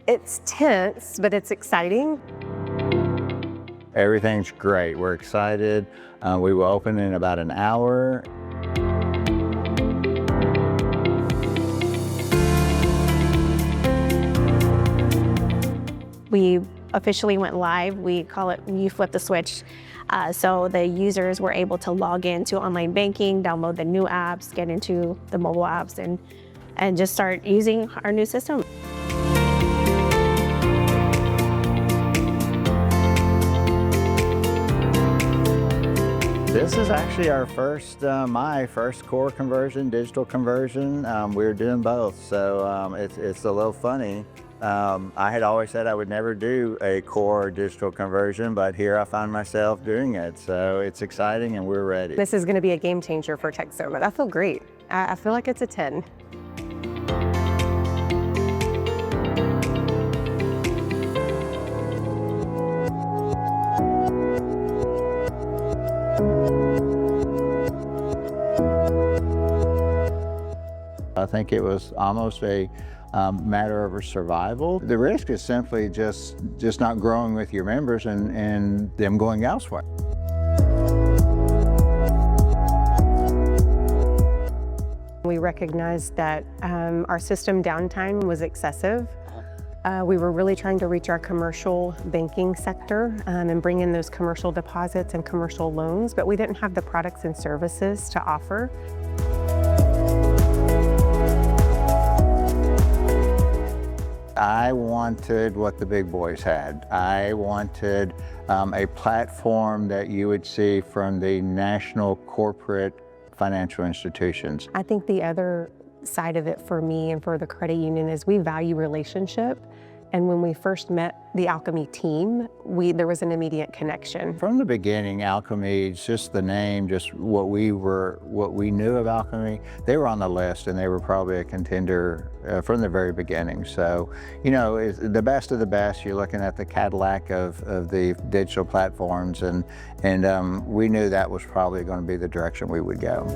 It's tense, but it's exciting. Everything's great. We're excited. We will open in about an hour. We officially went live. We call it, you flip the switch. So the users were able to log into online banking, download the new apps, get into the mobile apps, and just start using our new system. This is actually our first, my first core conversion, digital conversion. We're doing both, so it's a little funny. I had always said I would never do a core digital conversion, but here I find myself doing it. So it's exciting and we're ready. This is going to be a game changer for Texoma. I feel great. I feel like it's a 10. I think it was almost a matter of survival. The risk is simply just not growing with your members and them going elsewhere. We recognized that our system downtime was excessive. We were really trying to reach our commercial banking sector and bring in those commercial deposits and commercial loans, but we didn't have the products and services to offer. I wanted what the big boys had. I wanted a platform that you would see from the national corporate financial institutions. I think the other side of it for me and for the credit union is we value relationship. And when we first met the Alkami team, there was an immediate connection. From the beginning, Alkami, just the name, just what we knew of Alkami, they were on the list and they were probably a contender from the very beginning. So, you know, it's the best of the best. You're looking at the Cadillac of the digital platforms, and we knew that was probably going to be the direction we would go.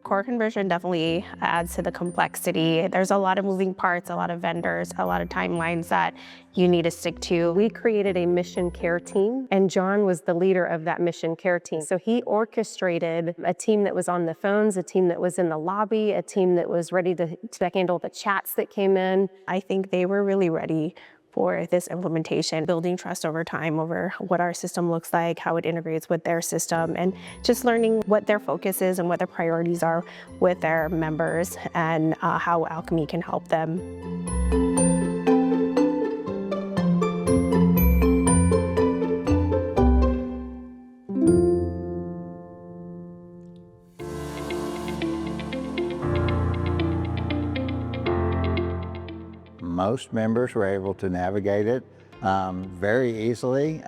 Core conversion definitely adds to the complexity. There's a lot of moving parts, a lot of vendors, a lot of timelines that you need to stick to. We created a mission care team, and John was the leader of that mission care team. So he orchestrated a team that was on the phones, a team that was in the lobby, a team that was ready to handle the chats that came in. I think they were really ready for this implementation, building trust over time over what our system looks like, how it integrates with their system, and just learning what their focus is and what their priorities are with their members and how Alkami can help them. Most members were able to navigate it very easily.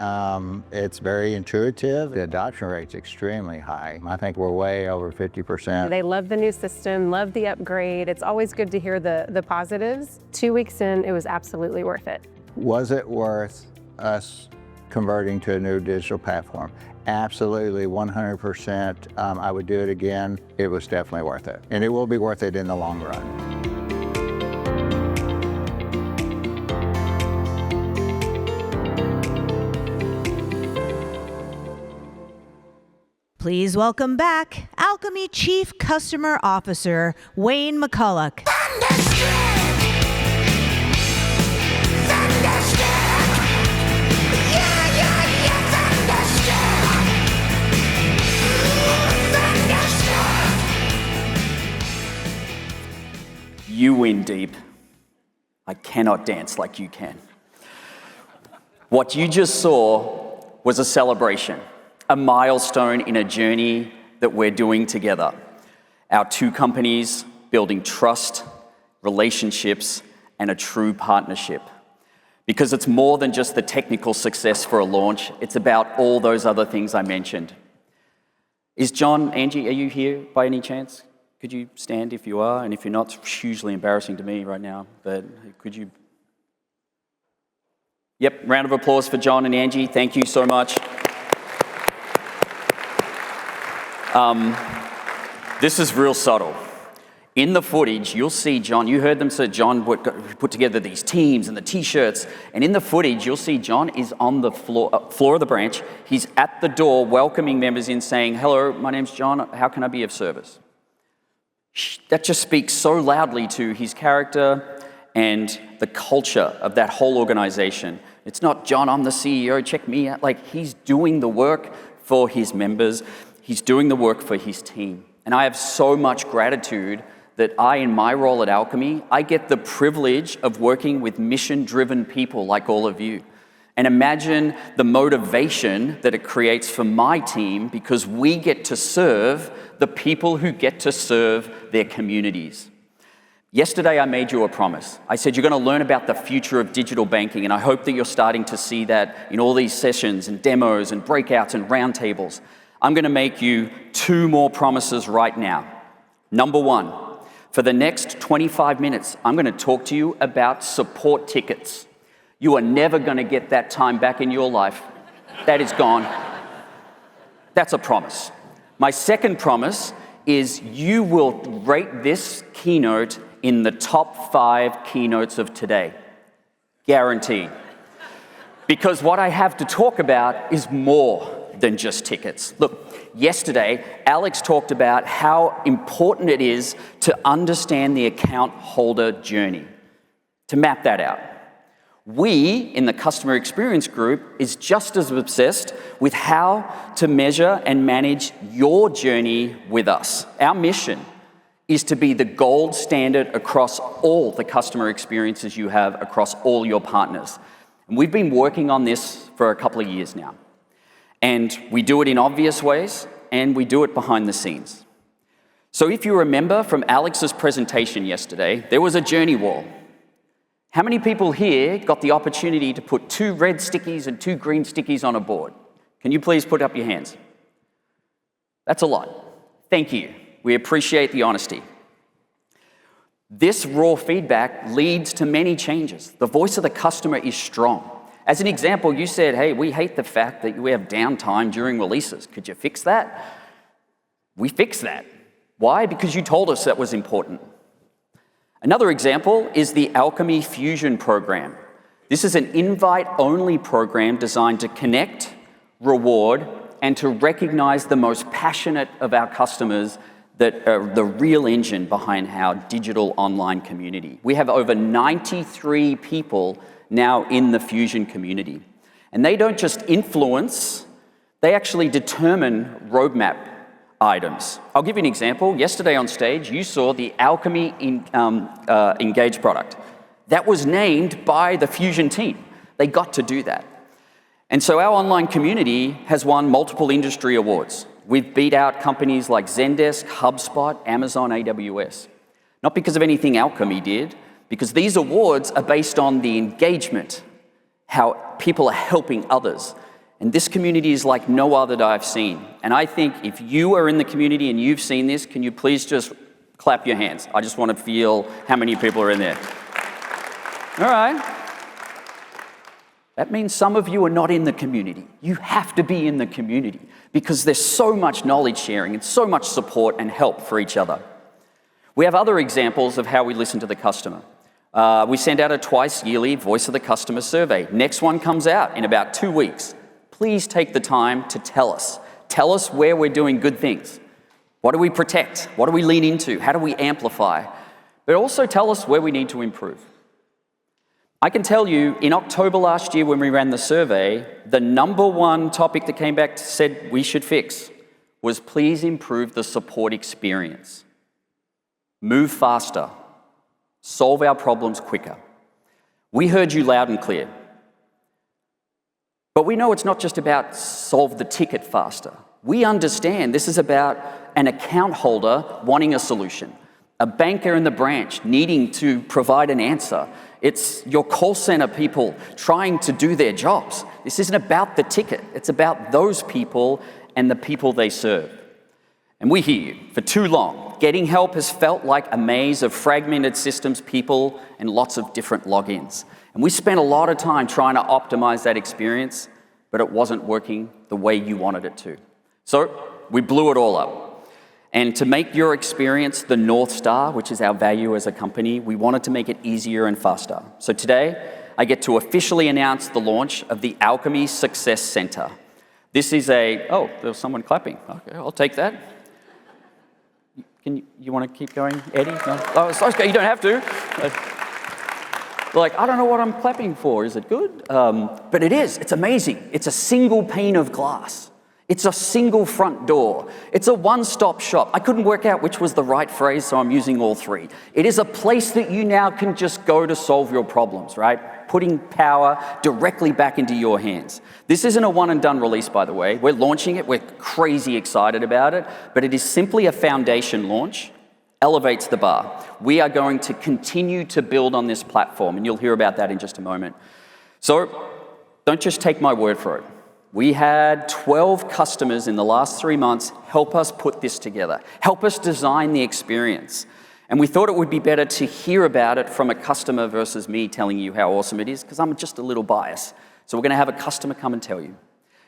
It's very intuitive. The adoption rate's extremely high. I think we're way over 50%. They love the new system, love the upgrade. It's always good to hear the positives. 2 weeks in, it was absolutely worth it. Was it worth us converting to a new digital platform? Absolutely, 100%. I would do it again. It was definitely worth it. And it will be worth it in the long run. Please welcome back Alkami Chief Customer Officer, Wayne McCulloch. You win deep. I cannot dance like you can. What you just saw was a celebration, a milestone in a journey that we're doing together. Our two companies building trust, relationships, and a true partnership. Because it's more than just the technical success for a launch, it's about all those other things I mentioned. Is John, Angie, are you here by any chance? Could you stand if you are? And if you're not, it's hugely embarrassing to me right now, but could you? Yep, round of applause for John and Angie. Thank you so much. This is real subtle. In the footage, you'll see John, you heard them say John put together these teams and the t-shirts, and in the footage, you'll see John is on the floor of the branch. He's at the door welcoming members in saying, hello, my name's John, how can I be of service? That just speaks so loudly to his character and the culture of that whole organization. It's not, John, I'm the CEO, check me out. Like, he's doing the work for his members. He's doing the work for his team. And I have so much gratitude that in my role at Alkami, I get the privilege of working with mission-driven people like all of you. And imagine the motivation that it creates for my team because we get to serve the people who get to serve their communities. Yesterday, I made you a promise. I said you're going to learn about the future of digital banking, and I hope that you're starting to see that in all these sessions and demos and breakouts and roundtables. I'm going to make you 2 more promises right now. Number 1, for the next 25 minutes, I'm going to talk to you about support tickets. You are never going to get that time back in your life. That is gone. That's a promise. My second promise is you will rate this keynote in the top 5 keynotes of today. Guaranteed. Because what I have to talk about is more than just tickets. Look, yesterday, Alex talked about how important it is to understand the account holder journey, to map that out. We, in the customer experience group, is just as obsessed with how to measure and manage your journey with us. Our mission is to be the gold standard across all the customer experiences you have across all your partners. And we've been working on this for a couple of years now. And we do it in obvious ways, and we do it behind the scenes. So if you remember from Alex's presentation yesterday, there was a journey wall. How many people here got the opportunity to put 2 red stickies and 2 green stickies on a board? Can you please put up your hands? That's a lot. Thank you. We appreciate the honesty. This raw feedback leads to many changes. The voice of the customer is strong. As an example, you said, hey, we hate the fact that we have downtime during releases. Could you fix that? We fixed that. Why? Because you told us that was important. Another example is the Alkami Fusion program. This is an invite-only program designed to connect, reward, and to recognize the most passionate of our customers that are the real engine behind our digital online community. We have over 93 people now in the Fusion community. And they don't just influence, they actually determine roadmap items. I'll give you an example. Yesterday on stage, you saw the Alkami Engage product. That was named by the Fusion team. They got to do that. And so our online community has won multiple industry awards. We've beat out companies like Zendesk, HubSpot, Amazon, AWS. Not because of anything Alkami did, because these awards are based on the engagement, how people are helping others. And this community is like no other that I've seen. And I think if you are in the community and you've seen this, can you please just clap your hands? I just want to feel how many people are in there. All right. That means some of you are not in the community. You have to be in the community because there's so much knowledge sharing and so much support and help for each other. We have other examples of how we listen to the customer. We send out a twice yearly Voice of the Customer survey. Next one comes out in about 2 weeks. Please take the time to tell us. Tell us where we're doing good things. What do we protect? What do we lean into? How do we amplify? But also tell us where we need to improve. I can tell you, in October last year when we ran the survey, the number 1 topic that came back said we should fix was please improve the support experience. Move faster. Solve our problems quicker. We heard you loud and clear. But we know it's not just about solve the ticket faster. We understand this is about an account holder wanting a solution, a banker in the branch needing to provide an answer. It's your call center people trying to do their jobs. This isn't about the ticket. It's about those people and the people they serve. And we hear you. For too long, getting help has felt like a maze of fragmented systems, people, and lots of different logins. And we spent a lot of time trying to optimize that experience, but it wasn't working the way you wanted it to. So we blew it all up. And to make your experience the North Star, which is our value as a company, we wanted to make it easier and faster. So today, I get to officially announce the launch of the Alkami Success Center. This is oh, there's someone clapping. Okay, I'll take that. You want to keep going, Eddie? No? Oh, it's okay, you don't have to. Like, I don't know what I'm clapping for. Is it good? But it is. It's amazing. It's a single pane of glass. It's a single front door. It's a one-stop shop. I couldn't work out which was the right phrase, so I'm using all three. It is a place that you now can just go to solve your problems, right? Putting power directly back into your hands. This isn't a one-and-done release, by the way. We're launching it. We're crazy excited about it, but it is simply a foundation launch. Elevates the bar. We are going to continue to build on this platform, and you'll hear about that in just a moment. So don't just take my word for it. We had 12 customers in the last 3 months help us put this together, help us design the experience. And we thought it would be better to hear about it from a customer versus me telling you how awesome it is, because I'm just a little biased. So we're going to have a customer come and tell you.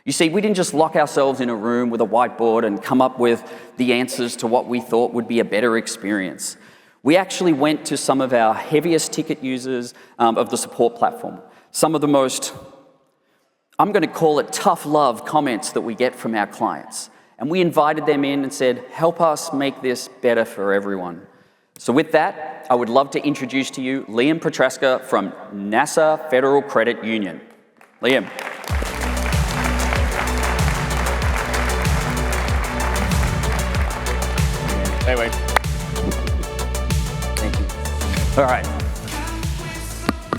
You see, we didn't just lock ourselves in a room with a whiteboard and come up with the answers to what we thought would be a better experience. We actually went to some of our heaviest ticket users of the support platform, some of the most, I'm going to call it tough love comments that we get from our clients. And we invited them in and said, help us make this better for everyone. So with that, I would love to introduce to you Liam Petraska from NASA Federal Credit Union. Liam. Anyway. Thank you. All right.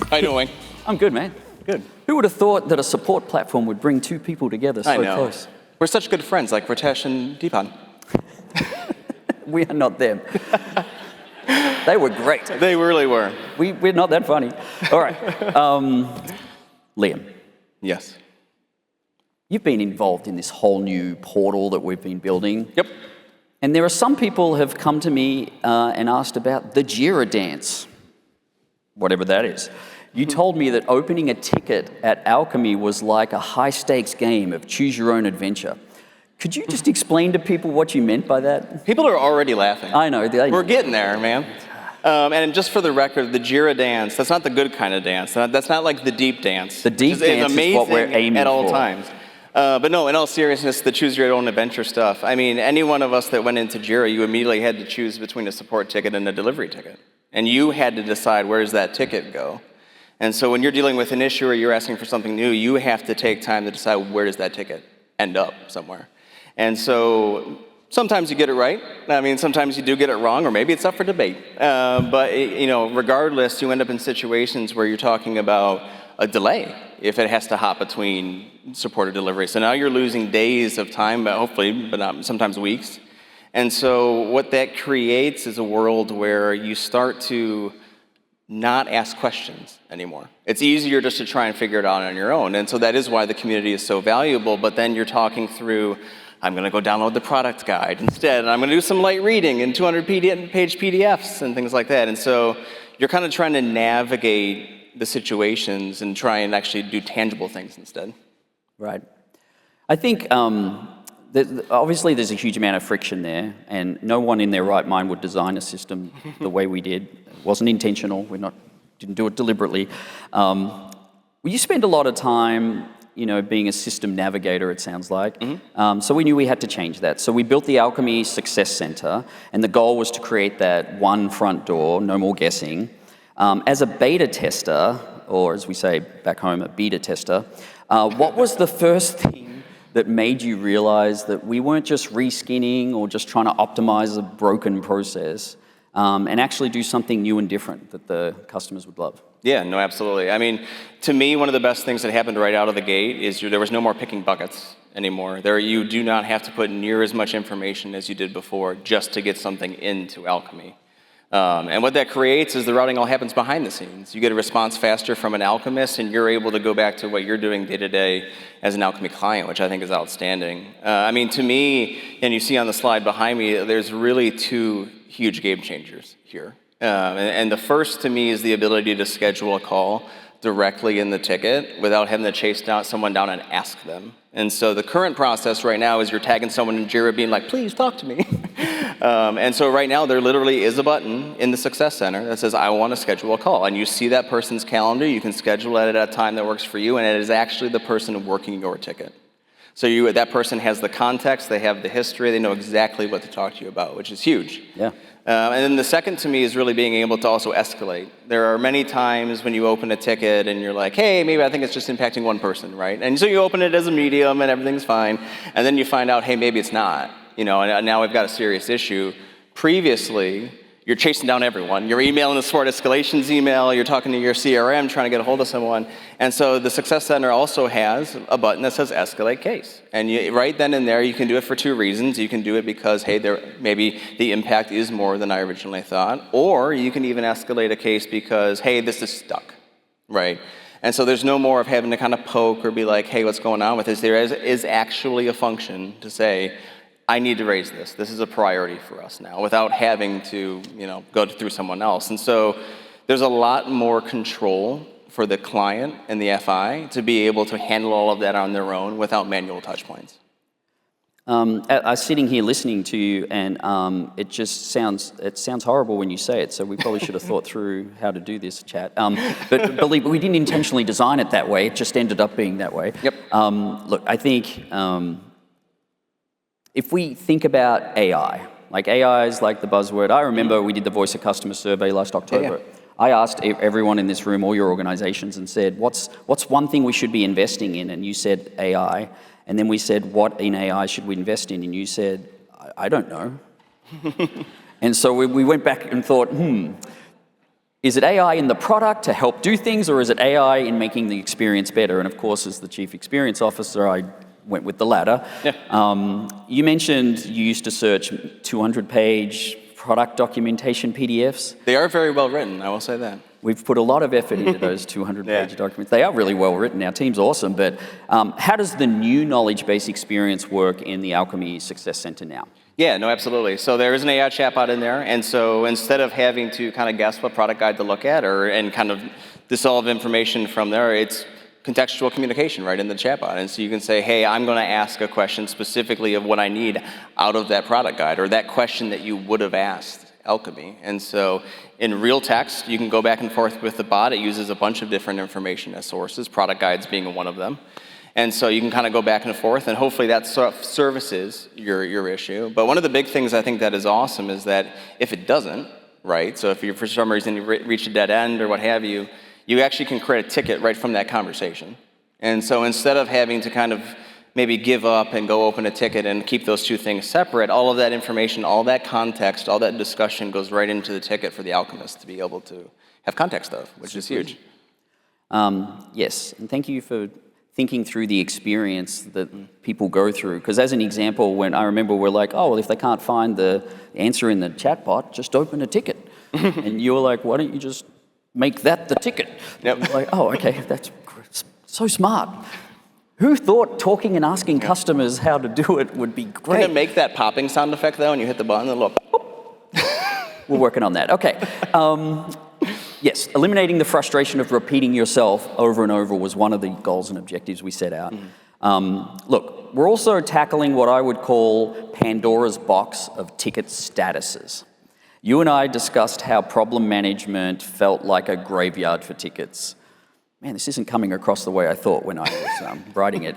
How you doing? I'm good, man. Good. Who would have thought that a support platform would bring two people together so I know. close? We're such good friends, like Ritesh and Deepan. We are not them. They were great. They really were. We're not that funny. All right. Liam, Yes. you've been involved in this whole new portal that we've been building. Yep. And there are some people who have come to me and asked about the Jira dance, whatever that is. You told me that opening a ticket at Alkami was like a high-stakes game of choose your own adventure. Could you just explain to people what you meant by that? People are already laughing. I know. We're getting there, man. And just for the record, the Jira dance, that's not the good kind of dance. That's not like the deep dance. The deep dance is what we're aiming at all for. times. But no, in all seriousness, the choose your own adventure stuff. I mean, any one of us that went into Jira, you immediately had to choose between a support ticket and a delivery ticket. And you had to decide, where does that ticket go? And so when you're dealing with an issue or you're asking for something new, you have to take time to decide, where does that ticket end up somewhere. And so sometimes you get it right. I mean, sometimes you do get it wrong, or maybe it's up for debate. But regardless, you end up in situations where you're talking about a delay if it has to hop between support or delivery. So now you're losing days of time, hopefully, but not sometimes weeks. And so what that creates is a world where you start to not ask questions anymore. It's easier just to try and figure it out on your own. And so that is why the community is so valuable. But then you're talking through, I'm going to go download the product guide instead, and I'm going to do some light reading and 200-page PDFs and things like that. And so you're kind of trying to navigate the situations and try and actually do tangible things instead. Right. I think obviously there's a huge amount of friction there, and no one in their right mind would design a system the way we did. It wasn't intentional. Didn't do it deliberately. You spend a lot of time, being a system navigator, it sounds like. Mm-hmm. So we knew we had to change that. So we built the Alkami Success Center, and the goal was to create that one front door, no more guessing. As a beta tester, or as we say back home, a beta tester, what was the first thing that made you realize that we weren't just reskinning or just trying to optimize a broken process, and actually do something new and different that the customers would love? Yeah, no, absolutely. I mean, to me, one of the best things that happened right out of the gate is there was no more picking buckets anymore. You do not have to put near as much information as you did before just to get something into Alkami. And what that creates is the routing all happens behind the scenes. You get a response faster from an Alchemist, and you're able to go back to what you're doing day to day as an Alkami client, which I think is outstanding. I mean, to me, and you see on the slide behind me, there's really two huge game changers here. And the first to me is the ability to schedule a call directly in the ticket without having to chase someone down and ask them. And so the current process right now is you're tagging someone in Jira being like, please talk to me. And so right now there literally is a button in the Success Center that says, I want to schedule a call. And you see that person's calendar, you can schedule it at a time that works for you, and it is actually the person working your ticket. So that person has the context, they have the history, they know exactly what to talk to you about, which is huge. Yeah. And then the second to me is really being able to also escalate. There are many times when you open a ticket and you're like, hey, maybe I think it's just impacting one person, right? And so you open it as a medium and everything's fine. And then you find out, hey, maybe it's not. And now we've got a serious issue. Previously, you're chasing down everyone. You're emailing the support escalations email, you're talking to your CRM, trying to get a hold of someone. And so the Success Center also has a button that says escalate case. And right then and there, you can do it for two reasons. You can do it because, hey, maybe the impact is more than I originally thought. Or you can even escalate a case because, hey, this is stuck, right? And so there's no more of having to kind of poke or be like, hey, what's going on with this? There is actually a function to say, I need to raise this. This is a priority for us now without having to, go through someone else. And so there's a lot more control for the client and the FI to be able to handle all of that on their own without manual touch points. I was sitting here listening to you, and it sounds horrible when you say it, so we probably should have thought through how to do this chat. But believe me, we didn't intentionally design it that way. It just ended up being that way. Yep. Look, I think if we think about AI, like AI is like the buzzword. I remember we did the Voice of Customer survey last October. Yeah. I asked everyone in this room, all your organizations, and said, what's one thing we should be investing in? And you said AI. And then we said, what in AI should we invest in? And you said, I don't know. And so we went back and thought, is it AI in the product to help do things, or is it AI in making the experience better? And of course, as the Chief Experience Officer, I went with the latter. Yeah. You mentioned you used to search 200-page product documentation PDFs. They are very well written, I will say that. We've put a lot of effort into those 200-page documents. They are really well written. Our team's awesome. But how does the new knowledge-based experience work in the Alkami Success Center now? Yeah, no, absolutely. So there is an AI chatbot in there. And so instead of having to kind of guess what product guide to look at and kind of dissolve information from there, it's contextual communication right in the chatbot. And so you can say, hey, I'm going to ask a question specifically of what I need out of that product guide, or that question that you would have asked Alkami. And so in real text, you can go back and forth with the bot. It uses a bunch of different information as sources, product guides being one of them. And so you can kind of go back and forth, and hopefully that services your issue. But one of the big things I think that is awesome is that if it doesn't, right, so if you for some reason you reach a dead end or what have you, you actually can create a ticket right from that conversation. And so instead of having to kind of maybe give up and go open a ticket and keep those two things separate, all of that information, all that context, all that discussion goes right into the ticket for the Alchemist to be able to have context of, which is huge. Yes, and thank you for thinking through the experience that people go through. Because as an example, when I remember we're like, oh, well, if they can't find the answer in the chatbot, just open a ticket. And you were like, why don't you just make that the ticket? Yep. Like, oh, okay, that's so smart. Who thought talking and asking customers how to do it would be great? Can it make that popping sound effect, though, and you hit the button, and look. We're working on that. Okay. Yes, eliminating the frustration of repeating yourself over and over was one of the goals and objectives we set out. Look, we're also tackling what I would call Pandora's box of ticket statuses. You and I discussed how problem management felt like a graveyard for tickets. Man, this isn't coming across the way I thought when I was writing it.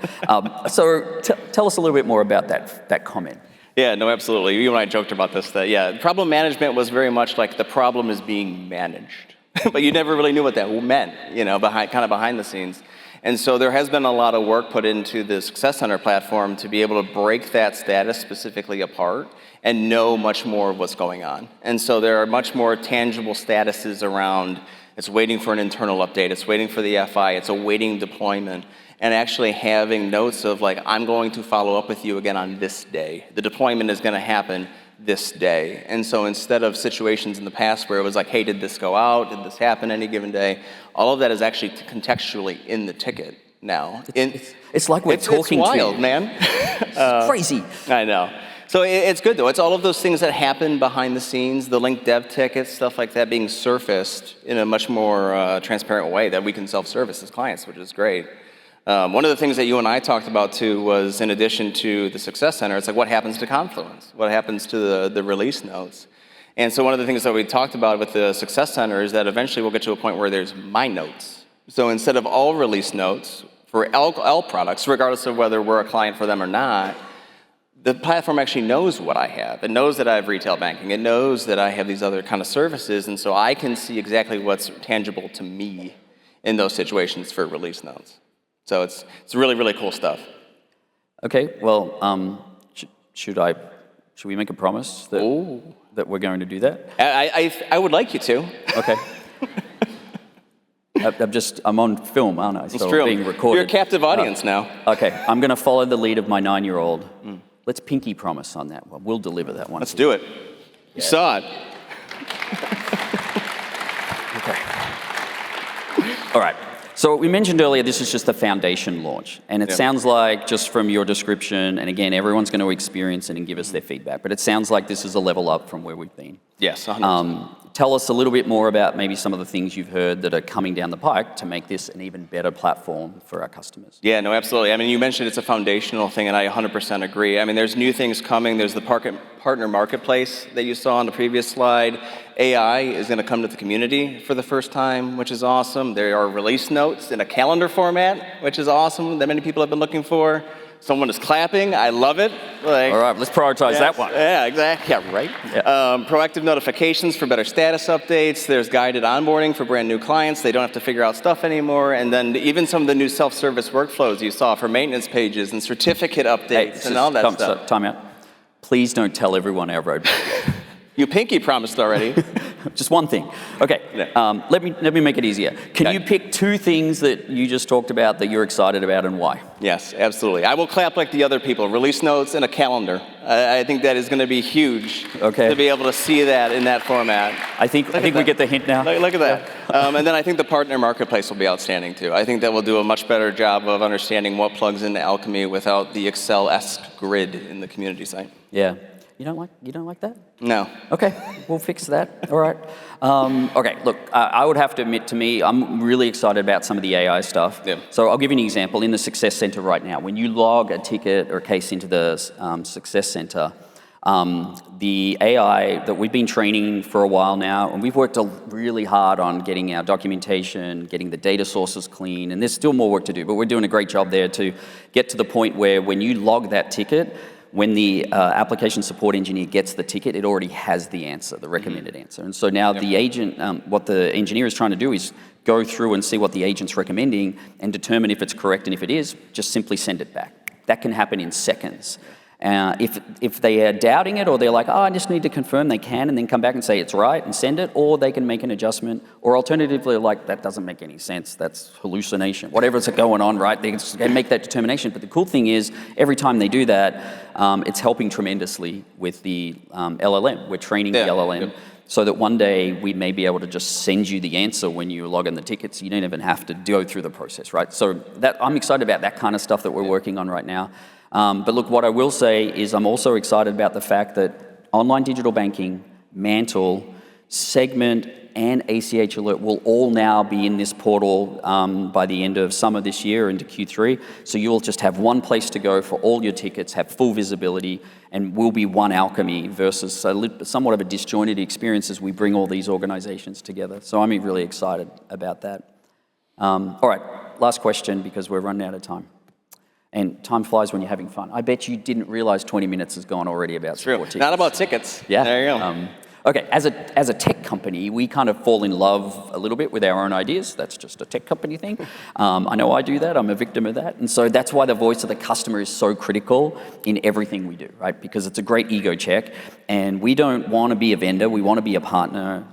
So tell us a little bit more about that comment. Yeah, no, absolutely. You and I joked about this, that, problem management was very much like the problem is being managed. But you never really knew what that meant, behind the scenes. And so there has been a lot of work put into the Success Center platform to be able to break that status specifically apart and know much more of what's going on. And so there are much more tangible statuses around, it's waiting for an internal update, it's waiting for the FI, it's awaiting deployment, and actually having notes of like, I'm going to follow up with you again on this day. The deployment is going to happen this day. And so instead of situations in the past where it was like, hey, did this go out? Did this happen any given day? All of that is actually contextually in the ticket now. It's like we're talking it's to wild, you. man. It's crazy. I know. So it's good, though. It's all of those things that happen behind the scenes, the linked dev tickets, stuff like that being surfaced in a much more transparent way that we can self-service as clients, which is great. One of the things that you and I talked about, too, was in addition to the Success Center, it's like what happens to Confluence? What happens to the release notes? And so one of the things that we talked about with the Success Center is that eventually we'll get to a point where there's my notes. So instead of all release notes for L products, regardless of whether we're a client for them or not, the platform actually knows what I have. It knows that I have retail banking. It knows that I have these other kind of services, and so I can see exactly what's tangible to me in those situations for release notes. So it's really, really cool stuff. Okay, well, should we make a promise that we're going to do that? I would like you to. Okay. I'm on film, aren't I? It's so true. Being recorded. You're a captive audience now. Okay, I'm going to follow the lead of my 9-year-old. Let's pinky promise on that one. We'll deliver that one. Let's do it. You saw it. Okay. All right. So we mentioned earlier this is just a foundation launch. And it sounds like, just from your description, and again, everyone's going to experience it and give us their feedback, but it sounds like this is a level up from where we've been. Yes, 100%. Tell us a little bit more about maybe some of the things you've heard that are coming down the pike to make this an even better platform for our customers. Yeah, no, absolutely. I mean, you mentioned it's a foundational thing, and I 100% agree. I mean, there's new things coming. There's the partner marketplace that you saw on the previous slide. AI is going to come to the community for the first time, which is awesome. There are release notes in a calendar format, which is awesome, that many people have been looking for. Someone is clapping. I love it. Like, all right, let's prioritize that one. Yeah, exactly. Yeah, right. Yeah. Proactive notifications for better status updates. There's guided onboarding for brand new clients. They don't have to figure out stuff anymore. And then even some of the new self-service workflows you saw for maintenance pages and certificate updates and all that stuff. Time out. Please don't tell everyone our roadmap. You pinky promised already. Just one thing. Okay, let me make it easier. Can you pick 2 things that you just talked about that you're excited about and why? Yes, absolutely. I will clap like the other people. Release notes and a calendar. I think that is going to be huge to be able to see that in that format. I think we get the hint now. Look at that. And then I think the partner marketplace will be outstanding too. I think that will do a much better job of understanding what plugs into Alkami without the Excel-esque grid in the community site. Yeah. You don't like that? No. Okay, we'll fix that. All right. Okay, look, I would have to admit, to me, I'm really excited about some of the AI stuff. Yeah. So I'll give you an example. In the Success Center right now, when you log a ticket or a case into the Success Center, the AI that we've been training for a while now, and we've worked really hard on getting our documentation, getting the data sources clean, and there's still more work to do, but we're doing a great job there to get to the point where when you log that ticket, when the application support engineer gets the ticket, it already has the answer, the recommended answer. And so now the agent, what the engineer is trying to do is go through and see what the agent's recommending and determine if it's correct, and if it is, just simply send it back. That can happen in seconds. If they are doubting it, or they're like, I just need to confirm, they can, and then come back and say it's right and send it, or they can make an adjustment, or alternatively, like, that doesn't make any sense, that's hallucination. Whatever's going on, right, they can make that determination. But the cool thing is, every time they do that, it's helping tremendously with the LLM. We're training the LLM. So that one day we may be able to just send you the answer when you log in the tickets. You don't even have to go through the process, right? So I'm excited about that kind of stuff that we're working on right now. But look, what I will say is I'm also excited about the fact that online digital banking, MANTL, Segmint, and ACH Alert will all now be in this portal by the end of summer this year into Q3. So you'll just have one place to go for all your tickets, have full visibility, and will be one Alkami versus somewhat of a disjointed experience as we bring all these organizations together. So I'm really excited about that. All right, last question, because we're running out of time. And time flies when you're having fun. I bet you didn't realize 20 minutes has gone already about support tickets. Not about tickets. Yeah. There you go. Okay, as a tech company, we kind of fall in love a little bit with our own ideas. That's just a tech company thing. I know I do that. I'm a victim of that. And so that's why the voice of the customer is so critical in everything we do, right? Because it's a great ego check. And we don't want to be a vendor. We want to be a partner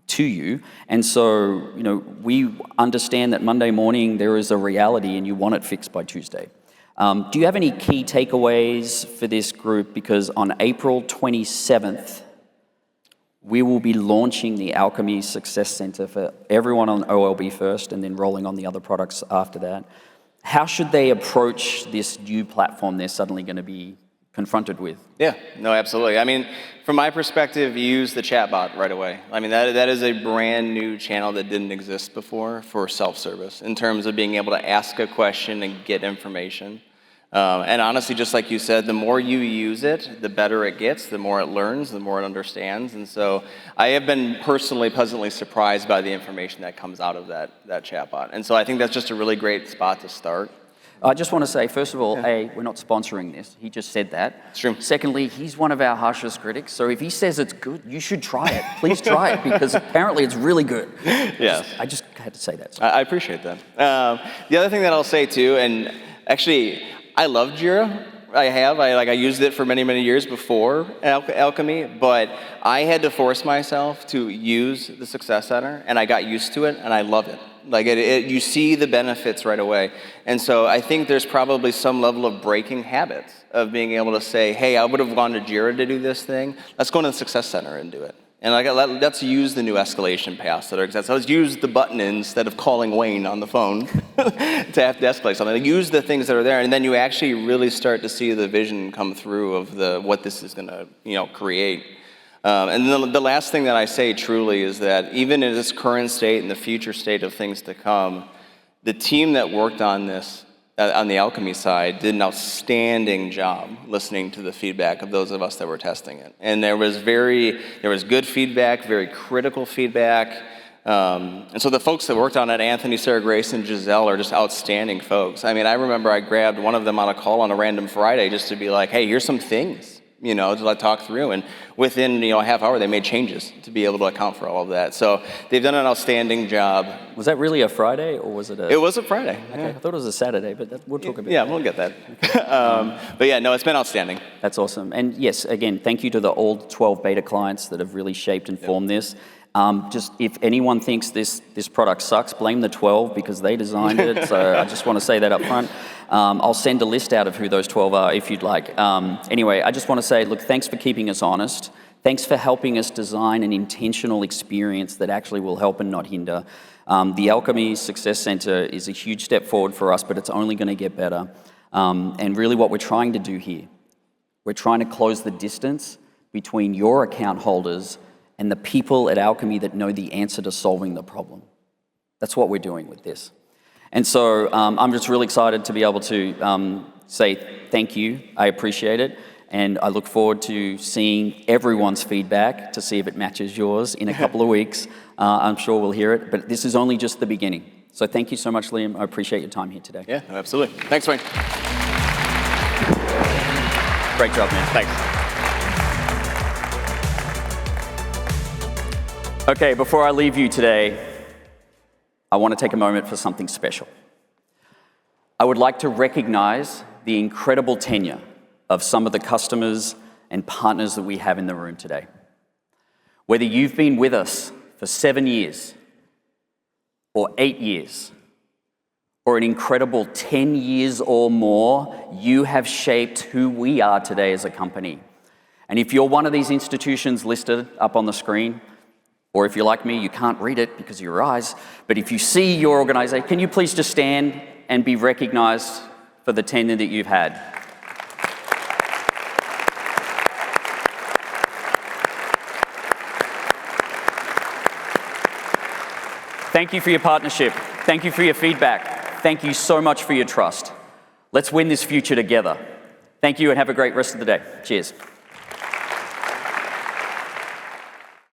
to you. And so, we understand that Monday morning there is a reality and you want it fixed by Tuesday. Do you have any key takeaways for this group? Because on April 27th, we will be launching the Alkami Success Center for everyone on OLB first and then rolling on the other products after that. How should they approach this new platform they're suddenly going to be confronted with? Yeah, no, absolutely. I mean, from my perspective, use the chatbot right away. I mean, that is a brand new channel that didn't exist before for self-service in terms of being able to ask a question and get information. And honestly, just like you said, the more you use it, the better it gets, the more it learns, the more it understands. And so I have been personally pleasantly surprised by the information that comes out of that chatbot. And so I think that's just a really great spot to start. I just want to say, first of all, A, we're not sponsoring this. He just said that. It's true. Secondly, he's one of our harshest critics, so if he says it's good, you should try it. Please try it, because apparently it's really good. Yes. I just had to say that. So. I appreciate that. The other thing that I'll say too, and actually, I love Jira. I used it for many, many years before Alkami, but I had to force myself to use the Success Center, and I got used to it, and I love it. Like you see the benefits right away. And so I think there's probably some level of breaking habits of being able to say, hey, I would have gone to Jira to do this thing. Let's go to the Success Center and do it. And let's use the new escalation paths that are existing. So let's use the button instead of calling Wayne on the phone to have to escalate something. Use the things that are there, and then you actually really start to see the vision come through of what this is going to create. And then the last thing that I say truly is that even in this current state and the future state of things to come, the team that worked on this on the Alkami side did an outstanding job listening to the feedback of those of us that were testing it. And there was good feedback, very critical feedback. And so the folks that worked on it, Anthony, Sarah Grace, and Giselle, are just outstanding folks. I mean, I remember I grabbed one of them on a call on a random Friday just to be like, hey, here's some things, to talk through. And within, a half hour, they made changes to be able to account for all of that. So they've done an outstanding job. Was that really a Friday, or was it a... It was a Friday. Okay, Yeah. I thought it was a Saturday, but we'll talk about Yeah, that. we'll get that. But yeah, no, it's been outstanding. That's awesome. And yes, again, thank you to all 12 beta clients that have really shaped and formed this. Just if anyone thinks this product sucks, blame the 12 because they designed it. So I just want to say that up front. I'll send a list out of who those 12 are if you'd like. Anyway, I just want to say, look, thanks for keeping us honest. Thanks for helping us design an intentional experience that actually will help and not hinder. The Alkami Success Center is a huge step forward for us, but it's only going to get better. And really what we're trying to do here, we're trying to close the distance between your account holders and the people at Alkami that know the answer to solving the problem. That's what we're doing with this. And so I'm just really excited to be able to say thank you. I appreciate it. And I look forward to seeing everyone's feedback to see if it matches yours in a couple of weeks. I'm sure we'll hear it, but this is only just the beginning. So thank you so much, Liam. I appreciate your time here today. Yeah, absolutely. Thanks, Wayne. Great job, man. Thanks. Okay, before I leave you today, I want to take a moment for something special. I would like to recognize the incredible tenure of some of the customers and partners that we have in the room today. Whether you've been with us for 7 years, or 8 years, or an incredible 10 years or more, you have shaped who we are today as a company. And if you're one of these institutions listed up on the screen, or if you're like me, you can't read it because of your eyes, but if you see your organization, can you please just stand and be recognized for the tenure that you've had? Thank you for your partnership. Thank you for your feedback. Thank you so much for your trust. Let's win this future together. Thank you and have a great rest of the day. Cheers.